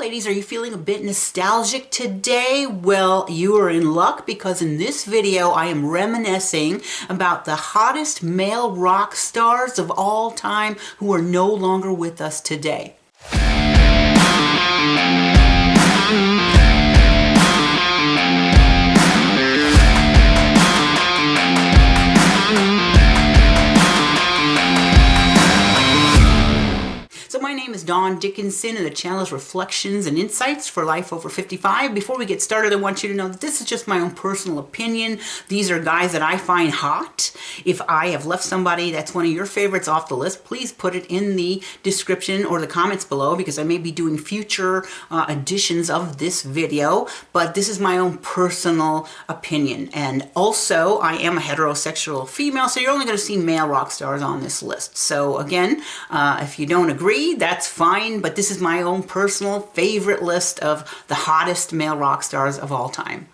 ladies, are you feeling a bit nostalgic today? Well, you are in luck because in this video I am reminiscing about the hottest male rock stars of all time who are no longer with us today. My name is Dawn Dickinson and the channel is Reflections and Insights for Life Over 55. Before we get started, I want you to know that this is just my own personal opinion. These are guys that I find hot. If I have left somebody that's one of your favorites off the list, please put it in the description or the comments below because I may be doing future editions of this video, but this is my own personal opinion. And also, I am a heterosexual female, so you're only going to see male rock stars on this list. So again, if you don't agree, that's fine, but this is my own personal favorite list of the hottest male rock stars of all time.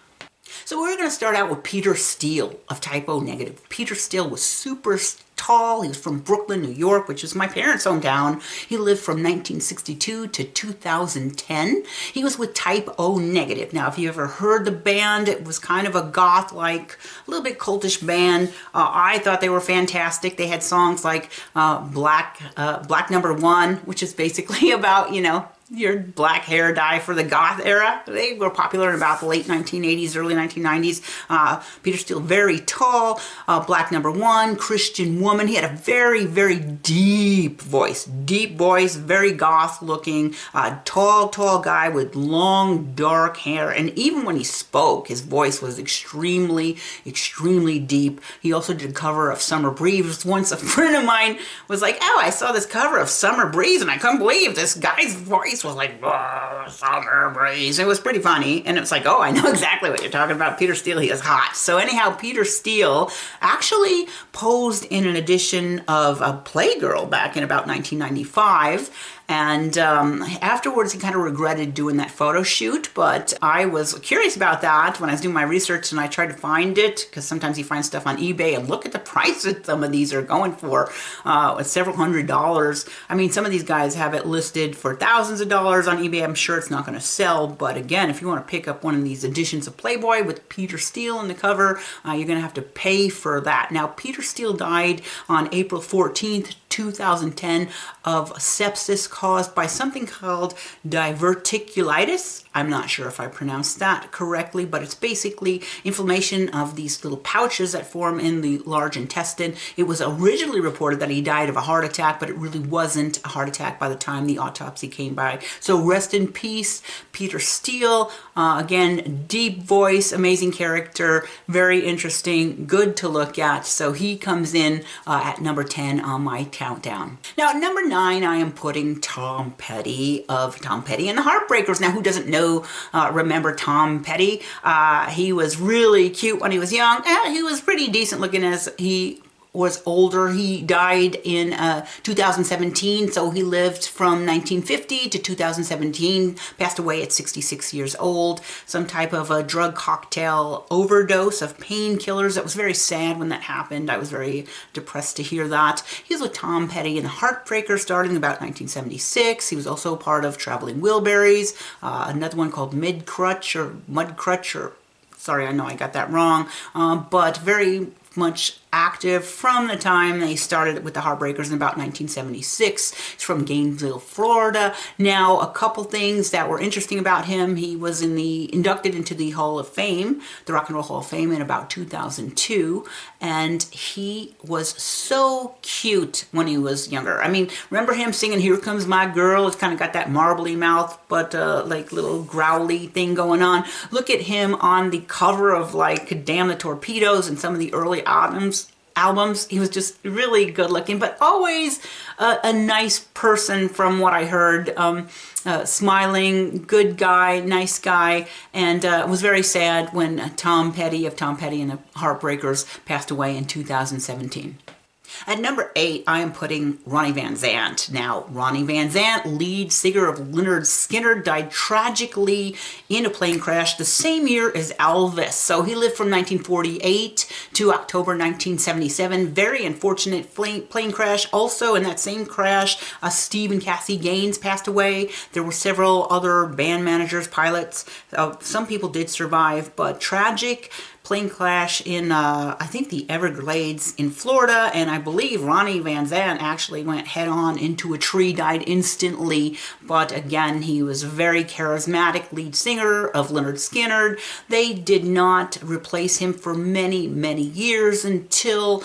So we're going to start out with Peter Steele of Type O Negative. Peter Steele was super tall. He was from Brooklyn, New York, which is my parents' hometown. He lived from 1962 to 2010. He was with Type O Negative. Now, if you ever heard the band, it was kind of a goth-like, a little bit cultish band. I thought they were fantastic. They had songs like Black Number One, which is basically about, you know, your black hair dye for the goth era. They were popular in about the late 1980s, early 1990s. Peter Steele, very tall, Black Number One, Christian woman. He had a very, very deep voice, very goth looking, tall guy with long dark hair. And even when he spoke, his voice was extremely deep. He also did a cover of Summer Breeze. Once a friend of mine was like, oh, I saw this cover of Summer Breeze and I couldn't believe this guy's voice was like, oh, Summer Breeze. It was pretty funny. And it was like, oh, I know exactly what you're talking about. Peter Steele, he is hot. So anyhow, Peter Steele actually posed in an edition of Playgirl back in about 1995. And afterwards, he kind of regretted doing that photo shoot, but I was curious about that when I was doing my research and I tried to find it, because sometimes you find stuff on eBay and look at the price that some of these are going for, several $100s. I mean, some of these guys have it listed for thousands of dollars on eBay. I'm sure it's not going to sell, but again, if you want to pick up one of these editions of Playboy with Peter Steele in the cover, you're going to have to pay for that. Now, Peter Steele died on April 14th, 2010 of sepsis caused by something called diverticulitis. I'm not sure if I pronounced that correctly, but it's basically inflammation of these little pouches that form in the large intestine. It was originally reported that he died of a heart attack, but it really wasn't a heart attack by the time the autopsy came by. So rest in peace, Peter Steele. Again, deep voice, amazing character, very interesting, good to look at. So he comes in at number 10 on my countdown. Now at number 9, I am putting Tom Petty of Tom Petty and the Heartbreakers. Now who doesn't know, remember Tom Petty? He was really cute when he was young. He was pretty decent looking as he was older. He died in 2017, so he lived from 1950 to 2017, passed away at 66 years old, some type of a drug cocktail overdose of painkillers. That was very sad when that happened. I was very depressed to hear that. He was with Tom Petty and the Heartbreakers starting about 1976. He was also part of Traveling Wilburys, another one called Mud Crutch, or sorry, I know I got that wrong, but very much active from the time they started with the Heartbreakers in about 1976. He's from Gainesville, Florida. Now, a couple things that were interesting about him. He was inducted into the Hall of Fame, the Rock and Roll Hall of Fame, in about 2002, and he was so cute when he was younger. I mean, remember him singing "Here Comes My Girl"? It's kind of got that marbly mouth, but like little growly thing going on. Look at him on the cover of like Damn the Torpedoes and some of the early albums. He was just really good looking, but always a nice person from what I heard. Smiling, good guy, nice guy, and was very sad when Tom Petty of Tom Petty and the Heartbreakers passed away in 2017. At number 8, I am putting Ronnie Van Zant. Now, Ronnie Van Zant, lead singer of Lynyrd Skynyrd, died tragically in a plane crash the same year as Elvis. So he lived from 1948 to October 1977. Very unfortunate plane crash. Also, in that same crash, Steve and Cassie Gaines passed away. There were several other band managers, pilots. Some people did survive, but tragic plane crash in, I think, the Everglades in Florida, and I believe Ronnie Van Zant actually went head-on into a tree, died instantly, but again, he was a very charismatic lead singer of Lynyrd Skynyrd. They did not replace him for many, many years until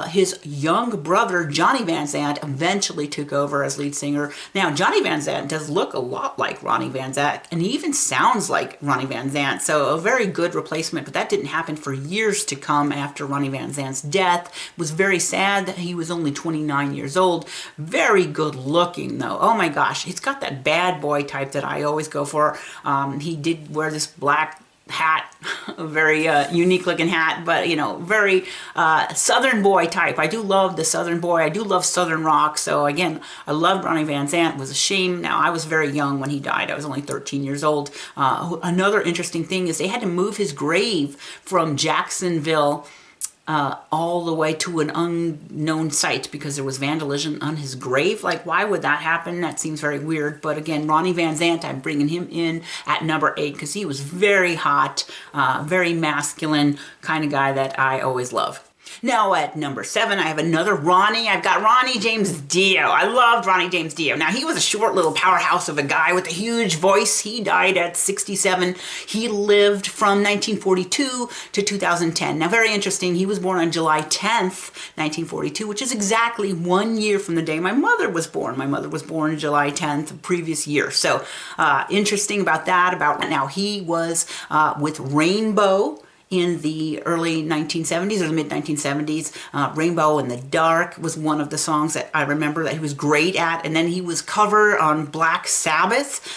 his young brother, Johnny Van Zant, eventually took over as lead singer. Now, Johnny Van Zant does look a lot like Ronnie Van Zant, and he even sounds like Ronnie Van Zant, so a very good replacement, but that didn't happen for years to come after Ronnie Van Zant's death. It was very sad that he was only 29 years old. Very good looking though. Oh my gosh, he's got that bad boy type that I always go for. He did wear this black hat, a very unique looking hat, but you know, very southern boy type. I do love the southern boy. I do love southern rock. So again, I loved Ronnie Van Zant. It was a shame. Now, I was very young when he died. I was only 13 years old. Another interesting thing is they had to move his grave from Jacksonville all the way to an unknown site because there was vandalism on his grave. Like, why would that happen? That seems very weird. But again, Ronnie Van Zant, I'm bringing him in at number 8 because he was very hot, very masculine kind of guy that I always love. Now at number 7, I have another Ronnie. I've got Ronnie James Dio. I loved Ronnie James Dio. Now, he was a short little powerhouse of a guy with a huge voice. He died at 67. He lived from 1942 to 2010. Now, very interesting. He was born on July 10th, 1942, which is exactly 1 year from the day my mother was born. My mother was born July 10th, the previous year. So, interesting about that. Now, he was with Rainbow in the early 1970s or the mid 1970s. Rainbow in the Dark was one of the songs that I remember that he was great at. And then he was covered on Black Sabbath.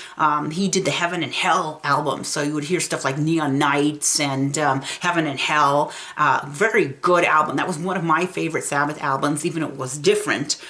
He did the Heaven and Hell album. So you would hear stuff like Neon Nights and Heaven and Hell. Very good album. That was one of my favorite Sabbath albums, even though it was different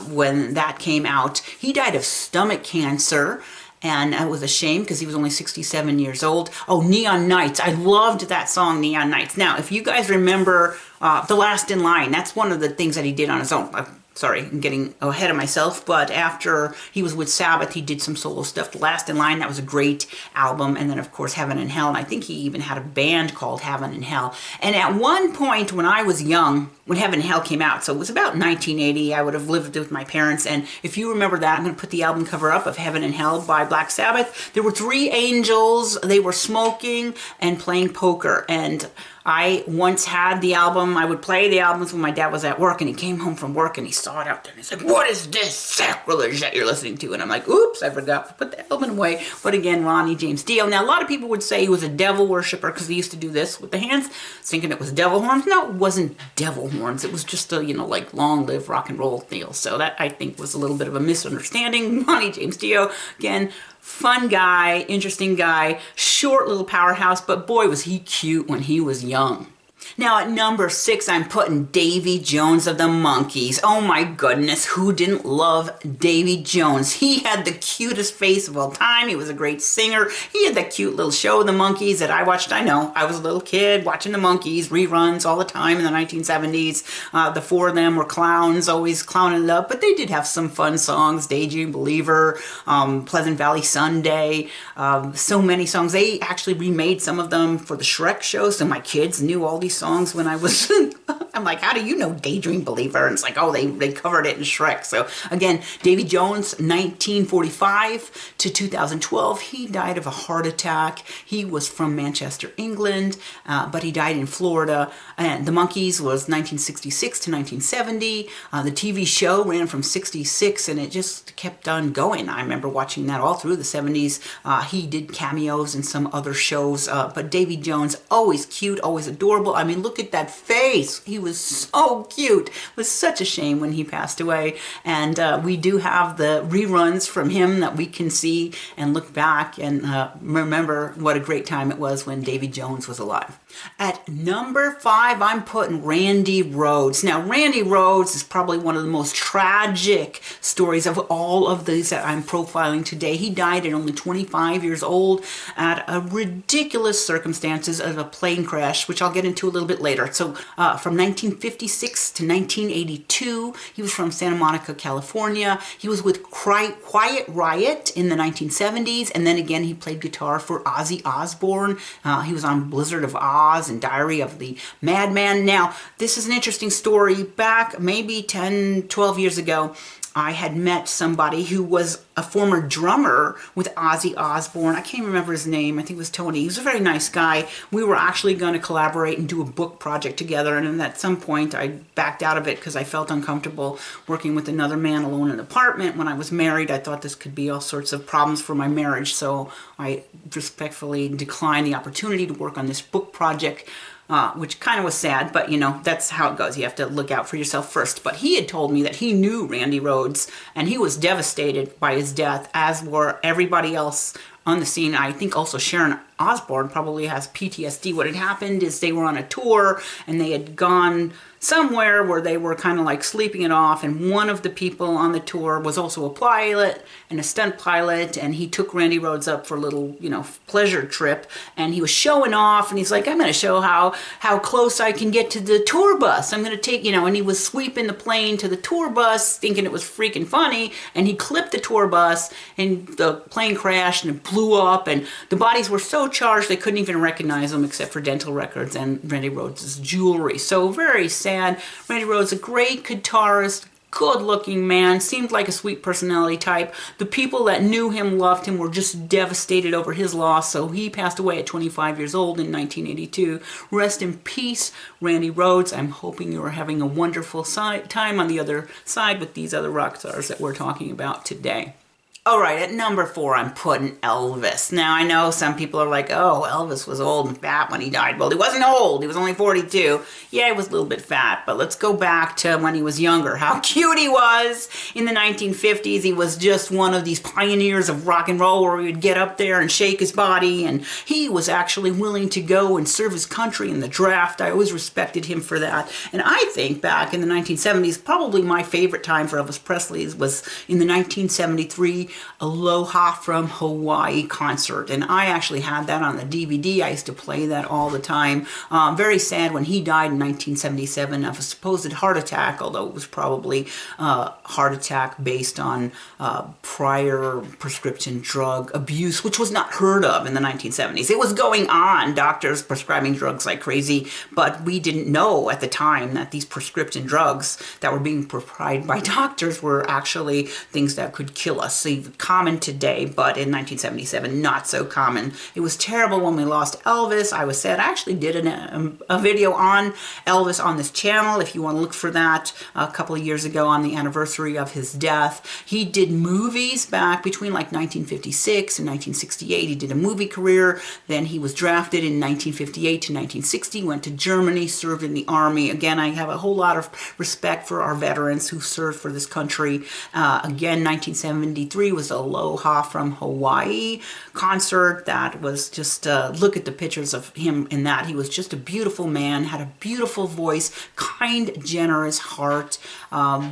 when that came out. He died of stomach cancer. And it was a shame because he was only 67 years old. Oh, Neon Nights. I loved that song, Neon Nights. Now, if you guys remember The Last in Line, that's one of the things that he did on his own. Sorry, I'm getting ahead of myself, but after he was with Sabbath, he did some solo stuff. The Last in Line, that was a great album. And then, of course, Heaven and Hell. And I think he even had a band called Heaven and Hell. And at one point when I was young, when Heaven and Hell came out, so it was about 1980, I would have lived with my parents. And if you remember that, I'm going to put the album cover up of Heaven and Hell by Black Sabbath. There were 3 angels. They were smoking and playing poker. And I once had the album. I would play the albums when my dad was at work, and he came home from work and he saw it out there and he said, "What is this sacrilege that you're listening to?" And I'm like, oops, I forgot to put the album away. But again, Ronnie James Dio. Now, a lot of people would say he was a devil worshiper because he used to do this with the hands, thinking it was devil horns. No, it wasn't devil horns. It was just a, you know, like long live rock and roll deal. So that, I think, was a little bit of a misunderstanding. Ronnie James Dio, again, fun guy, interesting guy, short little powerhouse, but boy was he cute when he was young. Now at number 6, I'm putting Davey Jones of the Monkees. Oh my goodness, who didn't love Davey Jones? He had the cutest face of all time. He was a great singer. He had that cute little show, The Monkees, that I watched. I know, I was a little kid watching The Monkees, reruns all the time in the 1970s. The 4 of them were clowns, always clowning it up, but they did have some fun songs. Daydream Believer, Pleasant Valley Sunday, so many songs. They actually remade some of them for the Shrek show, so my kids knew all these songs when I was, I'm like, how do you know Daydream Believer? And it's like, oh, they covered it in Shrek. So again, Davey Jones, 1945 to 2012, he died of a heart attack. He was from Manchester, England, but he died in Florida. And the Monkees was 1966 to 1970. The TV show ran from 66 and it just kept on going. I remember watching that all through the 70s. He did cameos in some other shows, but Davey Jones, always cute, always adorable. I mean, look at that face. He was so cute. It was such a shame when he passed away. And we do have the reruns from him that we can see and look back and remember what a great time it was when Davey Jones was alive. At number 5, I'm putting Randy Rhodes. Now, Randy Rhodes is probably one of the most tragic stories of all of these that I'm profiling today. He died at only 25 years old at a ridiculous circumstances of a plane crash, which I'll get into a little bit later. So from 1956 to 1982, he was from Santa Monica, California. He was with Quiet Riot in the 1970s, and then again he played guitar for Ozzy Osbourne. He was on Blizzard of Oz and Diary of the Madman. Now, this is an interesting story. Back maybe 10, 12 years ago, I had met somebody who was a former drummer with Ozzy Osbourne. I can't remember his name. I think it was Tony. He was a very nice guy. We were actually going to collaborate and do a book project together, and then at some point I backed out of it because I felt uncomfortable working with another man alone in an apartment. When I was married, I thought this could be all sorts of problems for my marriage, so I respectfully declined the opportunity to work on this book project. Which kind of was sad, but you know, that's how it goes. You have to look out for yourself first. But he had told me that he knew Randy Rhodes, and he was devastated by his death, as were everybody else on the scene. I think also Sharon Osbourne probably has PTSD. What had happened is they were on a tour, and they had gone somewhere where they were kind of like sleeping it off, and one of the people on the tour was also a pilot and a stunt pilot, and he took Randy Rhodes up for a little, you know, pleasure trip, and he was showing off, and he's like, I'm going to show how close I can get to the tour bus. I'm going to take, you know, and he was sweeping the plane to the tour bus thinking it was freaking funny, and he clipped the tour bus, and the plane crashed, and it blew up, and the bodies were so charged they couldn't even recognize them except for dental records and Randy Rhodes' jewelry. So very sad. Randy Rhodes, a great guitarist, good-looking man, seemed like a sweet personality type. The people that knew him, loved him, were just devastated over his loss, so he passed away at 25 years old in 1982. Rest in peace, Randy Rhodes. I'm hoping you are having a wonderful time on the other side with these other rock stars that we're talking about today. All right, at number 4, I'm putting Elvis. Now, I know some people are like, oh, Elvis was old and fat when he died. Well, he wasn't old. He was only 42. Yeah, he was a little bit fat, but let's go back to when he was younger. How cute he was. In the 1950s, he was just one of these pioneers of rock and roll where he would get up there and shake his body, and he was actually willing to go and serve his country in the draft. I always respected him for that. And I think back in the 1970s, probably my favorite time for Elvis Presley was in the 1973 Aloha from Hawaii concert, and I actually had that on the DVD. I used to play that all the time. Very sad when he died in 1977 of a supposed heart attack, although it was probably a heart attack based on prior prescription drug abuse, which was not heard of in the 1970s. It was going on, doctors prescribing drugs like crazy, but we didn't know at the time that these prescription drugs that were being prescribed by doctors were actually things that could kill us. So common today, but in 1977, not so common. It was terrible when we lost Elvis. I was sad. I actually did a video on Elvis on this channel, if you want to look for that, a couple of years ago on the anniversary of his death. He did movies back between like 1956 and 1968. He did a movie career. Then he was drafted in 1958 to 1960, went to Germany, served in the army. Again, I have a whole lot of respect for our veterans who served for this country. Again, 1973 was Aloha from Hawaii concert. That was just, look at the pictures of him in that. He was just a beautiful man, had a beautiful voice, kind, generous heart,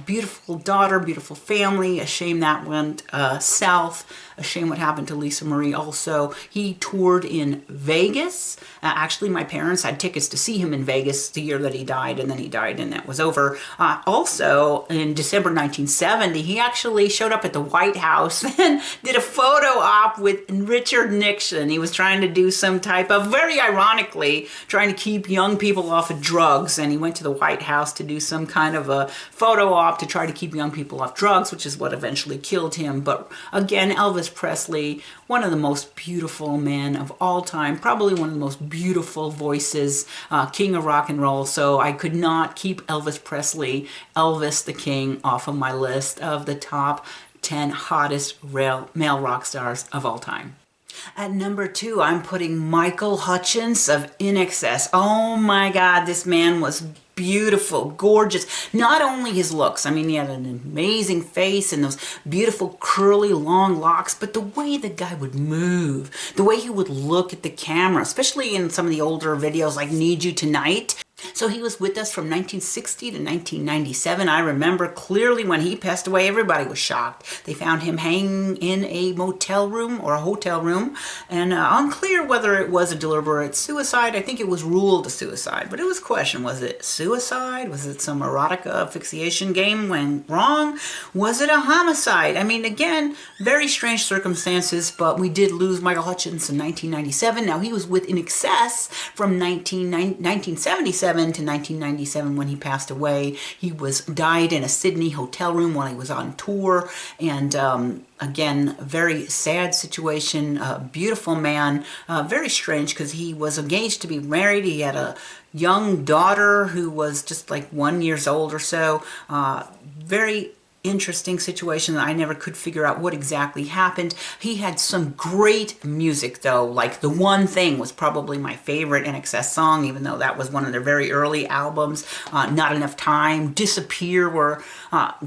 beautiful daughter, beautiful family. A shame that went south. A shame what happened to Lisa Marie also. He toured in Vegas. Actually, my parents had tickets to see him in Vegas the year that he died, and then he died and that was over. Also, in December 1970, he actually showed up at the White House and did a photo op with Richard Nixon. He was trying to do some type of, very ironically, trying to keep young people off of drugs, and he went to the White House to do some kind of a photo op to try to keep young people off drugs, which is what eventually killed him. But again, Elvis Presley, one of the most beautiful men of all time, probably one of the most beautiful voices, king of rock and roll. So I could not keep Elvis Presley, Elvis the King, off of my list of the top 10 hottest male rock stars of all time. At number 2, I'm putting Michael Hutchins of In Excess. Oh my God, this man was beautiful, gorgeous. Not only his looks, I mean, he had an amazing face and those beautiful curly long locks, but the way the guy would move, the way he would look at the camera, especially in some of the older videos like Need You Tonight. So he was with us from 1960 to 1997. I remember clearly when he passed away, everybody was shocked. They found him hanging in a motel room or a hotel room, and unclear whether it was a deliberate suicide. I think it was ruled a suicide, but it was questioned. Was it suicide? Was it some erotica asphyxiation game went wrong? Was it a homicide? I mean, again, very strange circumstances, but we did lose Michael Hutchins in 1997. Now, he was with In Excess from 1977 to 1997 when he passed away. He died in a Sydney hotel room while he was on tour, and again, very sad situation. Beautiful man, very strange because he was engaged to be married. He had a young daughter who was just like 1 year old or so. Very interesting situation that I never could figure out what exactly happened. He had some great music though, like The One Thing was probably my favorite In Excess song, even though that was one of their very early albums. Not Enough Time, Disappear were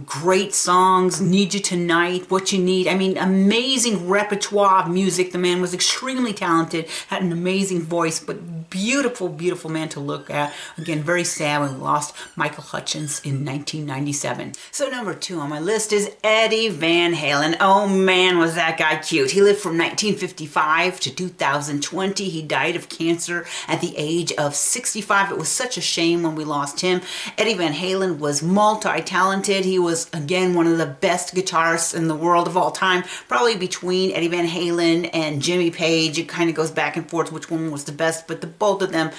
great songs. Need You Tonight, What You Need. I mean, amazing repertoire of music. The man was extremely talented, had an amazing voice, but beautiful, beautiful man to look at. Again, very sad when we lost Michael Hutchins in 1997. So number 2 on my list is Eddie Van Halen. Oh man, was that guy cute. He lived from 1955 to 2020. He died of cancer at the age of 65. It was such a shame when we lost him. Eddie Van Halen was multi-talented. He was, again, one of the best guitarists in the world of all time. Probably between Eddie Van Halen and Jimmy Page. It kind of goes back and forth which one was the best, but both of them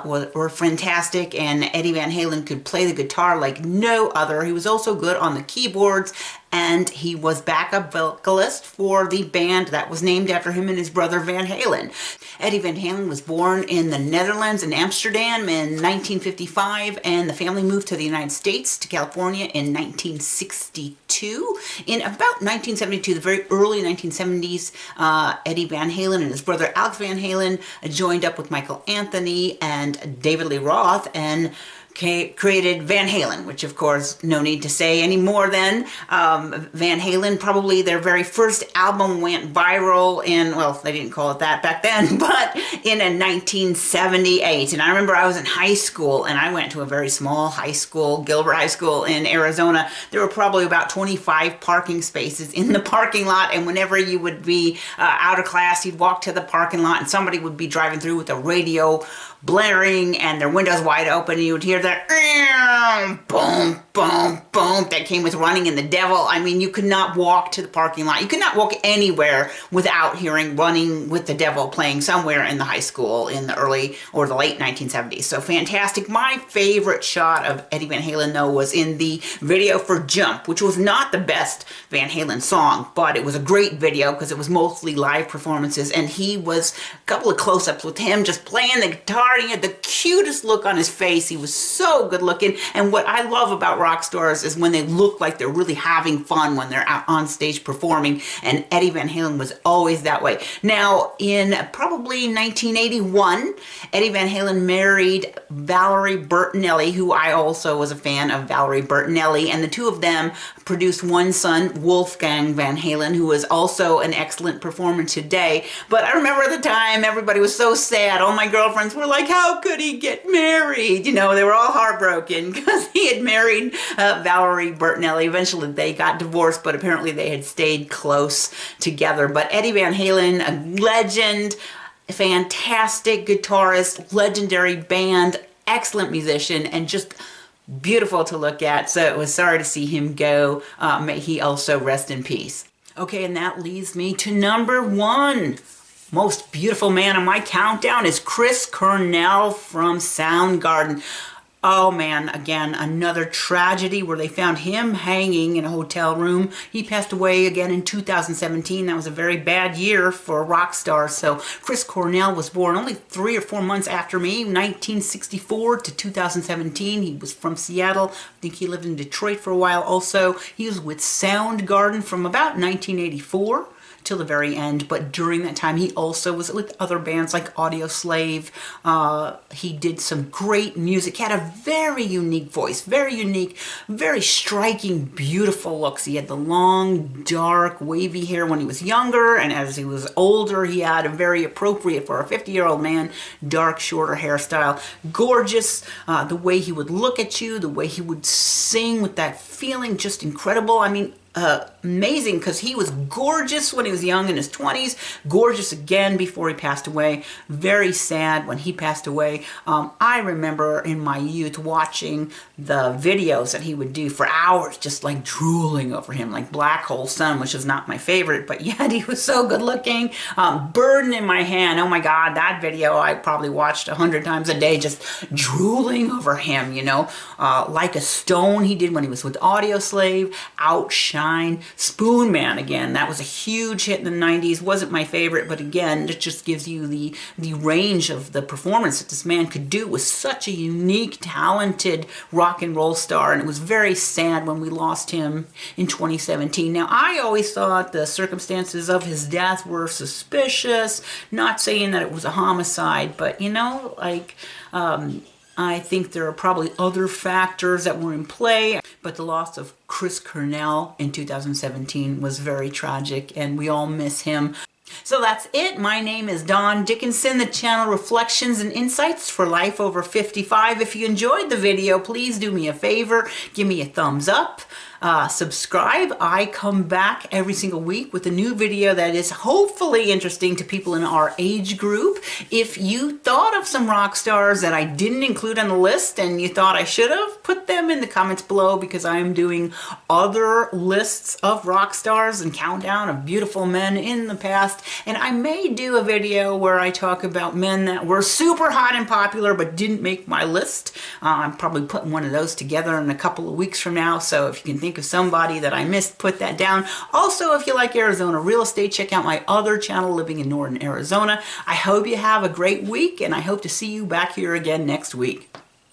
were fantastic, and Eddie Van Halen could play the guitar like no other. He was also good on the keyboards, and he was backup vocalist for the band that was named after him and his brother Van Halen. Eddie Van Halen was born in the Netherlands in Amsterdam in 1955, and the family moved to the United States, to California in 1962. In about 1972, the very early 1970s, Eddie Van Halen and his brother Alex Van Halen joined up with Michael Anthony and David Lee Roth and created Van Halen, which of course no need to say any more than. Van Halen, probably their very first album went viral in, well, they didn't call it that back then, but in 1978. And I remember I was in high school, and I went to a very small high school, Gilbert High School in Arizona. There were probably about 25 parking spaces in the parking lot, and whenever you would be out of class, you'd walk to the parking lot and somebody would be driving through with a radio blaring and their windows wide open, and you would hear that boom, boom, boom that came with Running in the Devil. I mean, you could not walk to the parking lot. You could not walk anywhere without hearing Running with the Devil playing somewhere in the high school in the early or the late 1970s. So fantastic. My favorite shot of Eddie Van Halen, though, was in the video for Jump, which was not the best Van Halen song, but it was a great video because it was mostly live performances, and he was a couple of close-ups with him just playing the guitar. He had the cutest look on his face. He was so good looking. And what I love about rock stars is when they look like they're really having fun when they're out on stage performing. And Eddie Van Halen was always that way. Now, in probably 1981, Eddie Van Halen married Valerie Bertinelli, who I also was a fan of Valerie Bertinelli. And the two of them produced one son, Wolfgang Van Halen, who was also an excellent performer today. But I remember at the time, everybody was so sad. All my girlfriends were like, how could he get married? You know, they were all heartbroken because he had married Valerie Bertinelli. Eventually they got divorced, but apparently they had stayed close together. But Eddie Van Halen, a legend, fantastic guitarist, legendary band, excellent musician, and just beautiful to look at. So it was sorry to see him go. May he also rest in peace. Okay, and that leads me to number 1. Most beautiful man on my countdown is Chris Cornell from Soundgarden. Oh man, again, another tragedy where they found him hanging in a hotel room. He passed away again in 2017. That was a very bad year for rock stars. So Chris Cornell was born only 3 or 4 months after me, 1964 to 2017. He was from Seattle. I think he lived in Detroit for a while also. He was with Soundgarden from about 1984 till the very end. But during that time, he also was with other bands like Audio Slave. He did some great music. He had a very unique voice, very unique, very striking, beautiful looks. He had the long, dark, wavy hair when he was younger, and as he was older, he had a very appropriate for a 50-year-old man, dark, shorter hairstyle. Gorgeous. The way he would look at you, the way he would sing with that feeling, just incredible. I mean, amazing, because he was gorgeous when he was young in his 20s, gorgeous again before he passed away. Very sad when he passed away. I remember in my youth watching the videos that he would do for hours, just like drooling over him, like Black Hole Sun, which is not my favorite, but yet he was so good looking. Burden in My Hand, oh my God, that video I probably watched 100 times a day, just drooling over him, you know. Like a Stone he did when he was with Audio Slave, Outshine, Spoon Man again, that was a huge hit in the 90s, wasn't my favorite, but again, it just gives you the range of the performance that this man could do. Was such a unique, talented rock and roll star, and it was very sad when we lost him in 2017. Now, I always thought the circumstances of his death were suspicious, not saying that it was a homicide, but you know, like, I think there are probably other factors that were in play, but the loss of Chris Cornell in 2017 was very tragic, and we all miss him. So that's it. My name is Dawn Dickinson, the channel Reflections and Insights for Life Over 55. If you enjoyed the video, please do me a favor, give me a thumbs up. Subscribe. I come back every single week with a new video that is hopefully interesting to people in our age group. If you thought of some rock stars that I didn't include on the list and you thought I should have, put them in the comments below, because I am doing other lists of rock stars and countdown of beautiful men in the past. And I may do a video where I talk about men that were super hot and popular but didn't make my list. I'm probably putting one of those together in a couple of weeks from now, so if you can think of somebody that I missed, put that down. Also, if you like Arizona real estate, check out my other channel, Living in Northern Arizona. I hope you have a great week, and I hope to see you back here again next week.